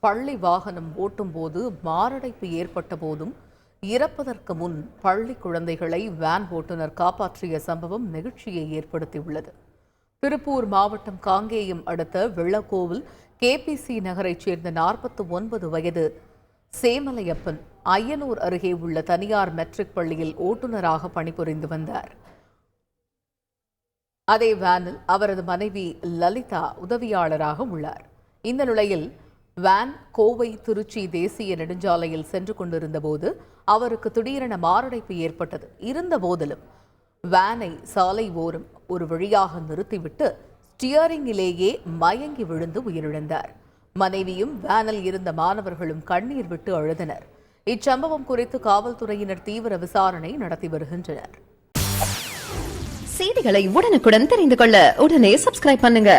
பள்ளி வாகனம் ஓட்டும்போது மாரடைப்பு ஏற்பட்ட போதும் இறப்பதற்கு முன் பள்ளி குழந்தைகளை வேன் ஓட்டுநர் காப்பாற்றிய சம்பவம் நெகிழ்ச்சியை ஏற்படுத்தியுள்ளது. திருப்பூர் மாவட்டம் காங்கேயம் அடுத்த வெள்ளக்கோவில் கேபிசி நகரைச் சேர்ந்த 49 வயது சேமலையப்பன் அய்யனூர் அருகே உள்ள தனியார் மெட்ரிக் பள்ளியில் ஓட்டுநராக பணிபுரிந்து வந்தார். அதே வேனில் அவரது மனைவி லலிதா உதவியாளராக உள்ளார். இந்த நிலையில் வேன் கோவை திருச்சி தேசிய நெடுஞ்சாலையில் சென்று கொண்டிருந்த போது அவருக்கு திடீரென மாரடைப்பு ஏற்பட்டது. இருந்த போதிலும் வேனை சாலை ஓரம் ஒரு வழியாக நிறுத்திவிட்டு ஸ்டியரிங்கிலேயே மயங்கி விழுந்து உயிரிழந்தார். மனைவியும் வேனில் இருந்த மாணவர்களும் கண்ணீர் விட்டு அழுதனர். இச்சம்பவம் குறித்து காவல்துறையினர் தீவிர விசாரணை நடத்தி வருகின்றனர். செய்திகளை உடனுக்குடன் தெரிந்து கொள்ள உடனே சப்ஸ்கிரைப் பண்ணுங்க.